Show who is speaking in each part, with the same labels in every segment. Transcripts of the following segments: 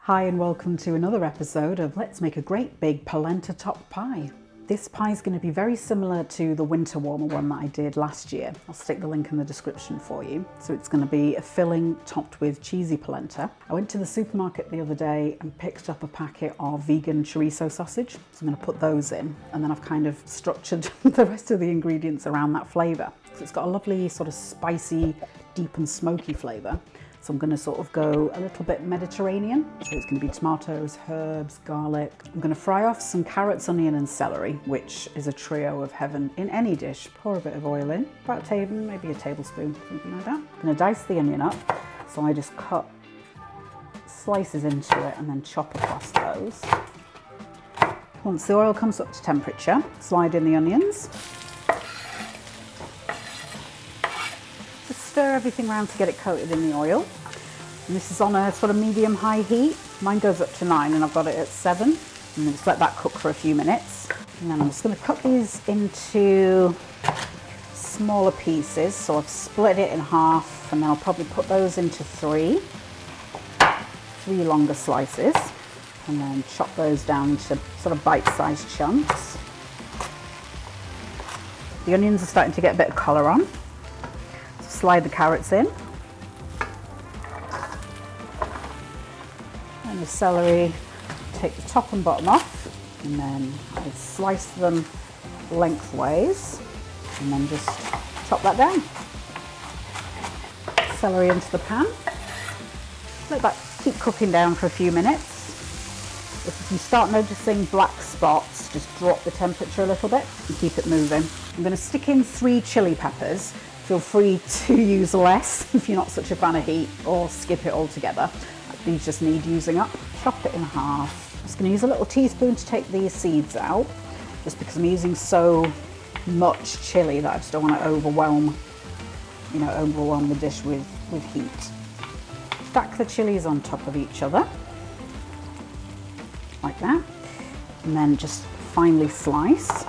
Speaker 1: Hi and welcome to another episode of Let's Make a Great Big Polenta Topped Pie. This pie is going to be very similar to the winter warmer one that I did last year. I'll stick the link in the description for you. So it's going to be a filling topped with cheesy polenta. I went to the supermarket the other day and picked up a packet of vegan chorizo sausage. So I'm going to put those in, and then I've kind of structured the rest of the ingredients around that flavour. So it's got a lovely sort of spicy, deep and smoky flavour. So I'm going to sort of go a little bit Mediterranean. So it's going to be tomatoes, herbs, garlic. I'm going to fry off some carrots, onion and celery, which is a trio of heaven in any dish. Pour a bit of oil in, about a table, maybe a tablespoon, something like that. I'm going to dice the onion up. So I just cut slices into it and then chop across those. Once the oil comes up to temperature, slide in the onions. Stir everything around to get it coated in the oil. And this is on a sort of medium-high heat. Mine goes up to 9 and I've got it at 7. And then just let that cook for a few minutes. And then I'm just going to cut these into smaller pieces. So I've split it in half, and then I'll probably put those into three longer slices, and then chop those down into sort of bite-sized chunks. The onions are starting to get a bit of colour on. Slide the carrots in, and the celery, take the top and bottom off, and then I slice them lengthways, and then just chop that down. Celery into the pan, let that keep cooking down for a few minutes. If you start noticing black spots, just drop the temperature a little bit and keep it moving. I'm going to stick in 3 chili peppers. Feel free to use less if you're not such a fan of heat, or skip it altogether. These just need using up. Chop it in half. I'm just going to use a little teaspoon to take these seeds out, just because I'm using so much chili that I just don't want to overwhelm the dish with heat. Stack the chilies on top of each other, like that, and then just finely slice.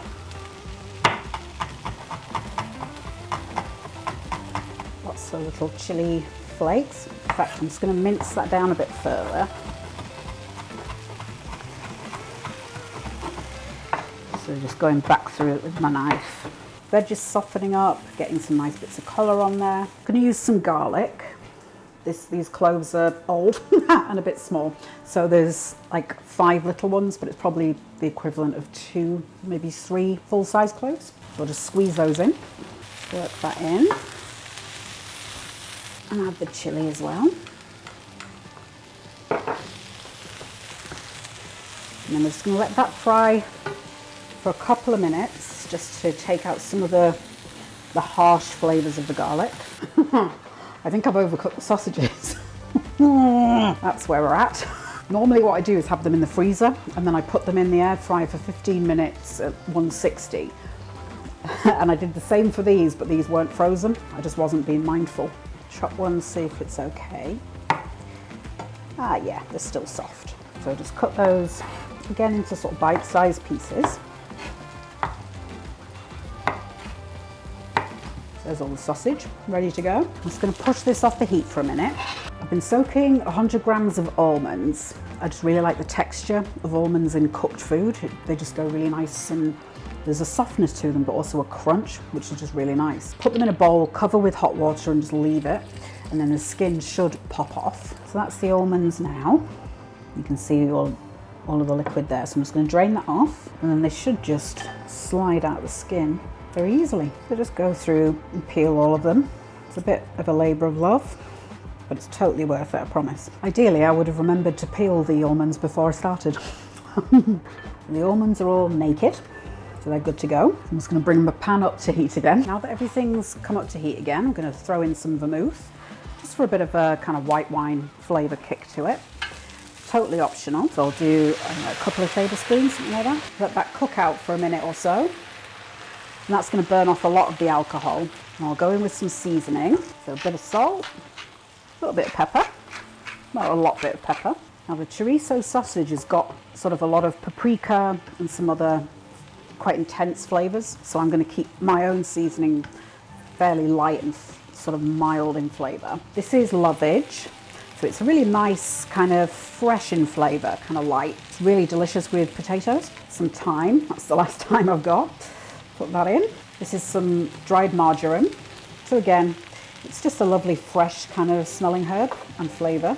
Speaker 1: So little chili flakes. In fact, I'm just going to mince that down a bit further. So just going back through it with my knife. Veggies softening up, getting some nice bits of colour on there. I'm going to use some garlic. These cloves are old and a bit small. So there's like 5 little ones, but it's probably the equivalent of 2, maybe 3 full-size cloves. So I'll just squeeze those in, work that in. And add the chili as well. And then we're just going to let that fry for a couple of minutes, just to take out some of the harsh flavours of the garlic. I think I've overcooked the sausages. That's where we're at. Normally what I do is have them in the freezer, and then I put them in the air fryer for 15 minutes at 160. And I did the same for these, but these weren't frozen. I just wasn't being mindful. Chop one, see if it's okay. Yeah, they're still soft. So just cut those again into sort of bite-sized pieces. There's all the sausage ready to go. I'm just going to push this off the heat for a minute. I've been soaking 100 grams of almonds. I just really like the texture of almonds in cooked food. They just go really nice, and there's a softness to them, but also a crunch, which is just really nice. Put them in a bowl, cover with hot water and just leave it. And then the skin should pop off. So that's the almonds now. You can see all of the liquid there. So I'm just going to drain that off. And then they should just slide out the skin very easily. So just go through and peel all of them. It's a bit of a labour of love, but it's totally worth it, I promise. Ideally, I would have remembered to peel the almonds before I started. The almonds are all naked. So they're good to go. I'm just going to bring the pan up to heat again. Now that everything's come up to heat again, I'm going to throw in some vermouth, just for a bit of a kind of white wine flavour kick to it. Totally optional. So I'll do a couple of tablespoons, something like that. Let that cook out for a minute or so. And that's going to burn off a lot of the alcohol. And I'll go in with some seasoning. So a bit of salt, a little bit of pepper, not a lot bit of pepper. Now the chorizo sausage has got sort of a lot of paprika and some other quite intense flavours, so I'm going to keep my own seasoning fairly light and sort of mild in flavour. This is lovage, So it's a really nice, kind of fresh in flavour, kind of light. It's really delicious with potatoes. Some thyme, that's the last time I've got. Put that in. This is some dried marjoram. So again, it's just a lovely fresh kind of smelling herb and flavour.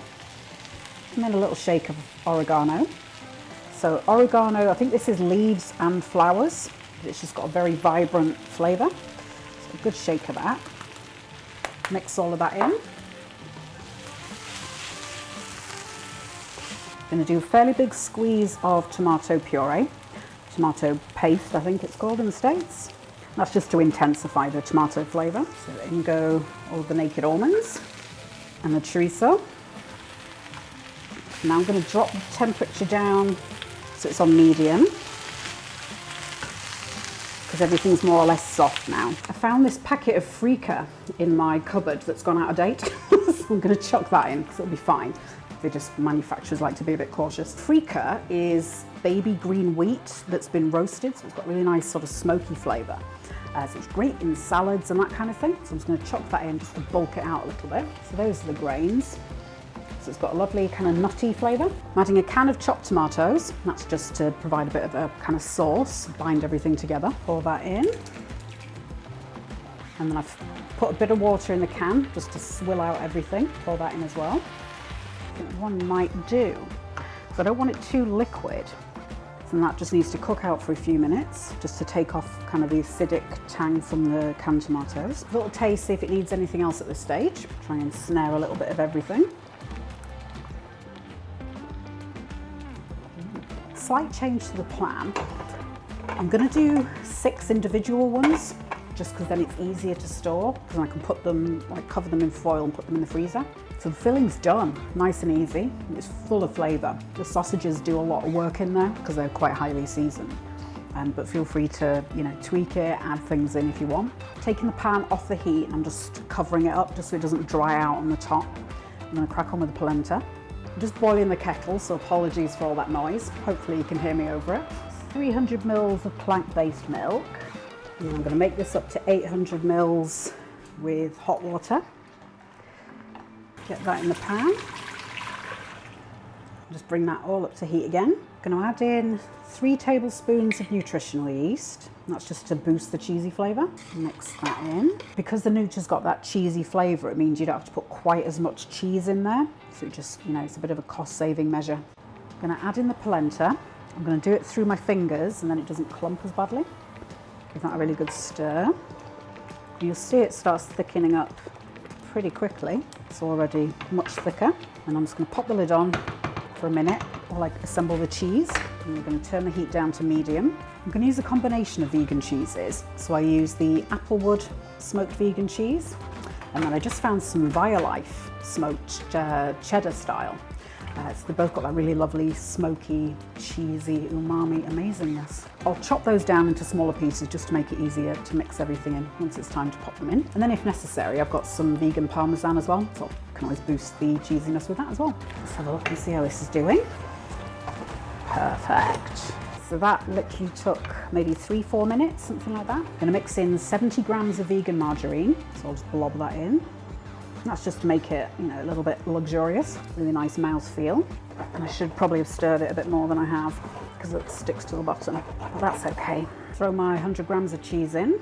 Speaker 1: And then a little shake of oregano. So oregano, I think this is leaves and flowers. It's just got a very vibrant flavour. So a good shake of that. Mix all of that in. I'm going to do a fairly big squeeze of tomato puree. Tomato paste, I think it's called in the States. That's just to intensify the tomato flavour. So in go all the naked almonds and the chorizo. Now I'm going to drop the temperature down so it's on medium, because everything's more or less soft now. I found this packet of Freekeh in my cupboard that's gone out of date, so I'm going to chuck that in because it'll be fine. They just, manufacturers like to be a bit cautious. Freekeh is baby green wheat that's been roasted, so it's got really nice sort of smoky flavour. So it's great in salads and that kind of thing. So I'm just going to chuck that in just to bulk it out a little bit. So those are the grains. So it's got a lovely kind of nutty flavour. I'm adding a can of chopped tomatoes. That's just to provide a bit of a kind of sauce, bind everything together. Pour that in. And then I've put a bit of water in the can just to swill out everything. Pour that in as well. I think one might do. So I don't want it too liquid. And that just needs to cook out for a few minutes just to take off kind of the acidic tang from the canned tomatoes. A little taste, see if it needs anything else at this stage. Try and snare a little bit of everything. Slight change to the plan. I'm going to do 6 individual ones just because then it's easier to store, because I can put them, like cover them in foil and put them in the freezer. So the filling's done, nice and easy. It's full of flavour. The sausages do a lot of work in there because they're quite highly seasoned. But feel free to, tweak it, add things in if you want. Taking the pan off the heat, and I'm just covering it up just so it doesn't dry out on the top. I'm going to crack on with the polenta. I'm just boiling the kettle, so apologies for all that noise. Hopefully you can hear me over it. 300 mils of plant-based milk. And I'm going to make this up to 800 mils with hot water. Get that in the pan. Just bring that all up to heat again. I'm going to add in 3 tablespoons of nutritional yeast. That's just to boost the cheesy flavour. Mix that in. Because the Nutra's got that cheesy flavour, it means you don't have to put quite as much cheese in there. So it just, it's a bit of a cost-saving measure. I'm going to add in the polenta. I'm going to do it through my fingers and then it doesn't clump as badly. Give that a really good stir. You'll see it starts thickening up pretty quickly. It's already much thicker. And I'm just going to pop the lid on for a minute while I assemble the cheese. And we're going to turn the heat down to medium. I'm going to use a combination of vegan cheeses. So I use the Applewood smoked vegan cheese. And then I just found some Violife smoked cheddar style. So they've both got that really lovely, smoky, cheesy, umami amazingness. I'll chop those down into smaller pieces just to make it easier to mix everything in once it's time to pop them in. And then if necessary, I've got some vegan parmesan as well, so I can always boost the cheesiness with that as well. Let's have a look and see how this is doing. Perfect. So that literally took maybe 3-4 minutes, something like that. I'm going to mix in 70 grams of vegan margarine, so I'll just blob that in. That's just to make it, a little bit luxurious, really nice mouthfeel. And I should probably have stirred it a bit more than I have because it sticks to the bottom, but that's okay. Throw my 100 grams of cheese in.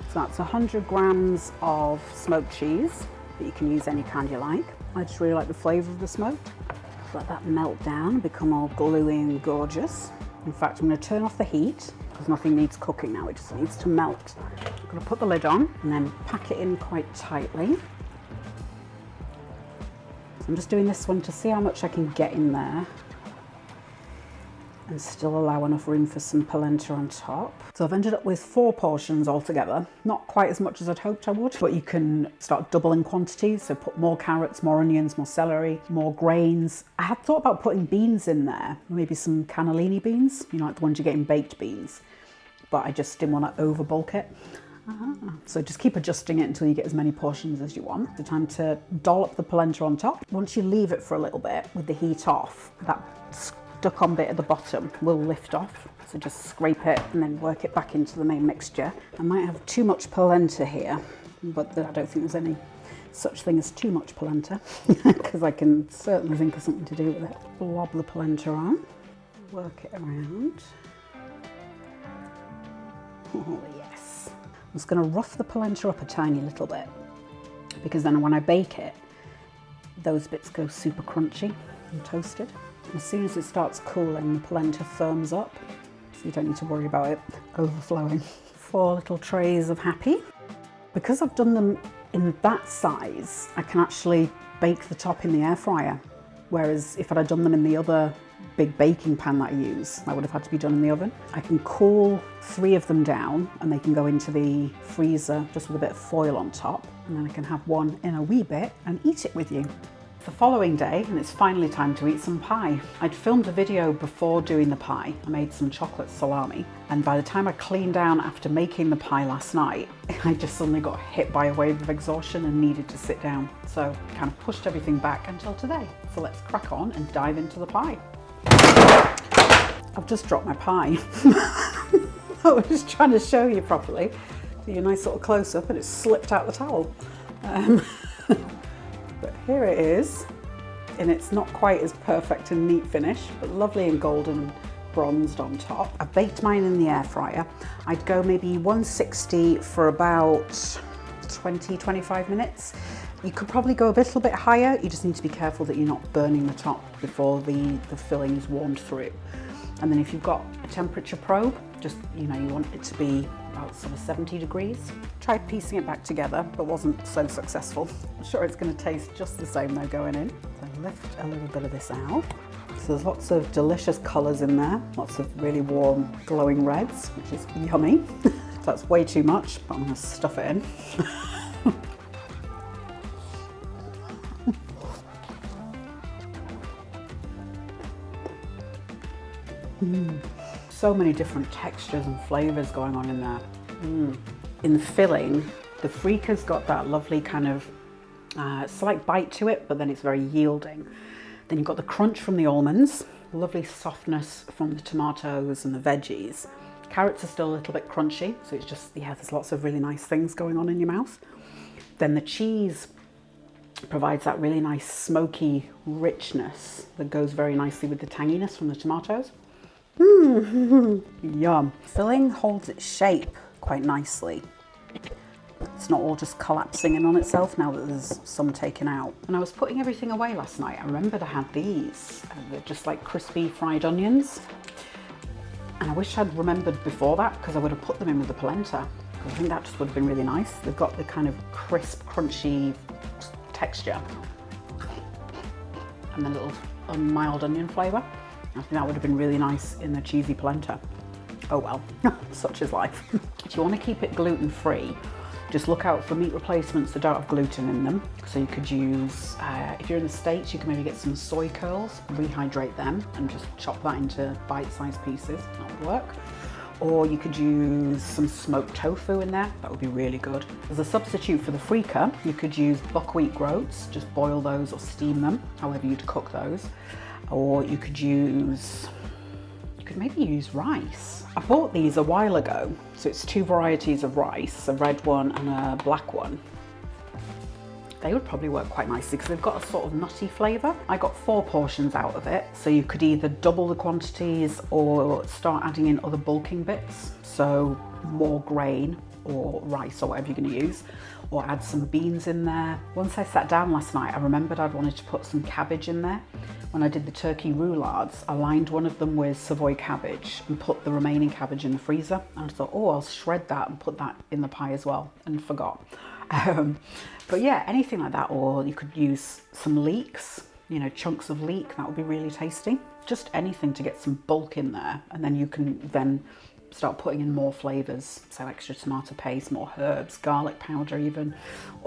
Speaker 1: So that's 100 grams of smoked cheese, but you can use any kind you like. I just really like the flavour of the smoked. Let that melt down and become all gluey and gorgeous. In fact, I'm going to turn off the heat because nothing needs cooking now, it just needs to melt. I'm going to put the lid on and then pack it in quite tightly. So I'm just doing this one to see how much I can get in there and still allow enough room for some polenta on top. So I've ended up with 4 portions altogether. Not quite as much as I'd hoped I would, but you can start doubling quantities. So put more carrots, more onions, more celery, more grains. I had thought about putting beans in there, maybe some cannellini beans, like the ones you get in baked beans, but I just didn't want to over bulk it. So just keep adjusting it until you get as many portions as you want. The time to dollop the polenta on top. Once you leave it for a little bit with the heat off, that stuck on bit at the bottom will lift off. So just scrape it and then work it back into the main mixture. I might have too much polenta here, but I don't think there's any such thing as too much polenta, because I can certainly think of something to do with it. Blob the polenta on, work it around. Oh yes. I'm just going to rough the polenta up a tiny little bit, because then when I bake it, those bits go super crunchy and toasted. As soon as it starts cooling, the polenta firms up, so you don't need to worry about it overflowing. 4 little trays of Happy. Because I've done them in that size, I can actually bake the top in the air fryer. Whereas if I'd done them in the other big baking pan that I use, I would have had to be done in the oven. I can cool 3 of them down and they can go into the freezer just with a bit of foil on top. And then I can have one in a wee bit and eat it with you. The following day, and it's finally time to eat some pie. I'd filmed a video before doing the pie. I made some chocolate salami, and by the time I cleaned down after making the pie last night, I just suddenly got hit by a wave of exhaustion and needed to sit down. So I kind of pushed everything back until today. So let's crack on and dive into the pie. I've just dropped my pie. I was just trying to show you properly. Do you a nice little close-up and it slipped out the towel. But here it is, and it's not quite as perfect and neat finish, but lovely and golden bronzed on top. I baked mine in the air fryer. I'd go maybe 160 for about 20-25 minutes. You could probably go a little bit higher. You just need to be careful that you're not burning the top before the filling is warmed through. And then if you've got a temperature probe, just, you want it to be about sort of 70 degrees. Tried piecing it back together, but wasn't so successful. I'm sure it's going to taste just the same though going in. So lift a little bit of this out. So there's lots of delicious colours in there, lots of really warm glowing reds, which is yummy. So that's way too much, but I'm going to stuff it in. So many different textures and flavours going on in there. In the filling, the freeka's got that lovely kind of slight bite to it, but then it's very yielding. Then you've got the crunch from the almonds, lovely softness from the tomatoes and the veggies. Carrots are still a little bit crunchy, so it's just, yeah, there's lots of really nice things going on in your mouth. Then the cheese provides that really nice smoky richness that goes very nicely with the tanginess from the tomatoes. Yum. Filling holds its shape quite nicely. It's not all just collapsing in on itself now that there's some taken out. When I was putting everything away last night, I remembered I had these. They're just like crispy fried onions. And I wish I'd remembered before that, because I would have put them in with the polenta. I think that just would have been really nice. They've got the kind of crisp, crunchy texture. And the little mild onion flavour. I think that would have been really nice in the cheesy polenta. Oh well, such is life. If you want to keep it gluten-free, just look out for meat replacements that don't have gluten in them. So you could use, if you're in the States, you can maybe get some soy curls, rehydrate them and just chop that into bite-sized pieces. That would work. Or you could use some smoked tofu in there. That would be really good. As a substitute for the freeka, you could use buckwheat groats, just boil those or steam them, however you'd cook those. Or you could maybe use rice. I bought these a while ago, so it's 2 varieties of rice, a red one and a black one. They would probably work quite nicely because they've got a sort of nutty flavour. I got 4 portions out of it, so you could either double the quantities or start adding in other bulking bits, so more grain or rice or whatever you're going to use, or add some beans in there. Once I sat down last night, I remembered I'd wanted to put some cabbage in there. When I did the turkey roulades, I lined one of them with Savoy cabbage and put the remaining cabbage in the freezer. And I thought, oh, I'll shred that and put that in the pie as well, and forgot. But yeah, anything like that, or you could use some leeks, chunks of leek, that would be really tasty. Just anything to get some bulk in there, and then you can then start putting in more flavours, so extra tomato paste, more herbs, garlic powder even,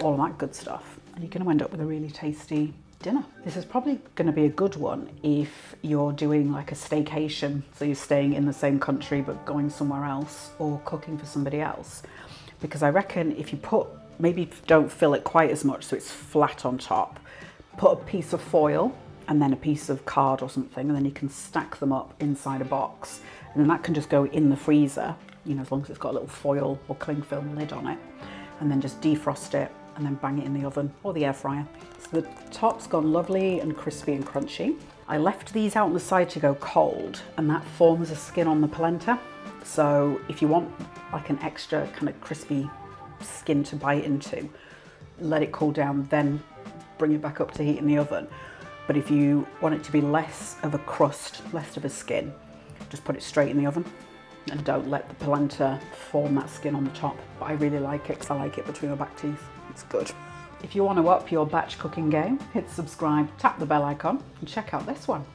Speaker 1: all that good stuff. And you're going to end up with a really tasty dinner. This is probably going to be a good one if you're doing like a staycation, so you're staying in the same country but going somewhere else, or cooking for somebody else. Because I reckon if you maybe don't fill it quite as much so it's flat on top, put a piece of foil and then a piece of card or something, and then you can stack them up inside a box, and then that can just go in the freezer, as long as it's got a little foil or cling film lid on it, and then just defrost it and then bang it in the oven or the air fryer. So the top's gone lovely and crispy and crunchy. I left these out on the side to go cold, and that forms a skin on the polenta. So if you want like an extra kind of crispy skin to bite into, let it cool down, then bring it back up to heat in the oven. But if you want it to be less of a crust, less of a skin, just put it straight in the oven and don't let the polenta form that skin on the top. But I really like it because I like it between my back teeth. It's good. If you want to up your batch cooking game, hit subscribe, tap the bell icon and check out this one.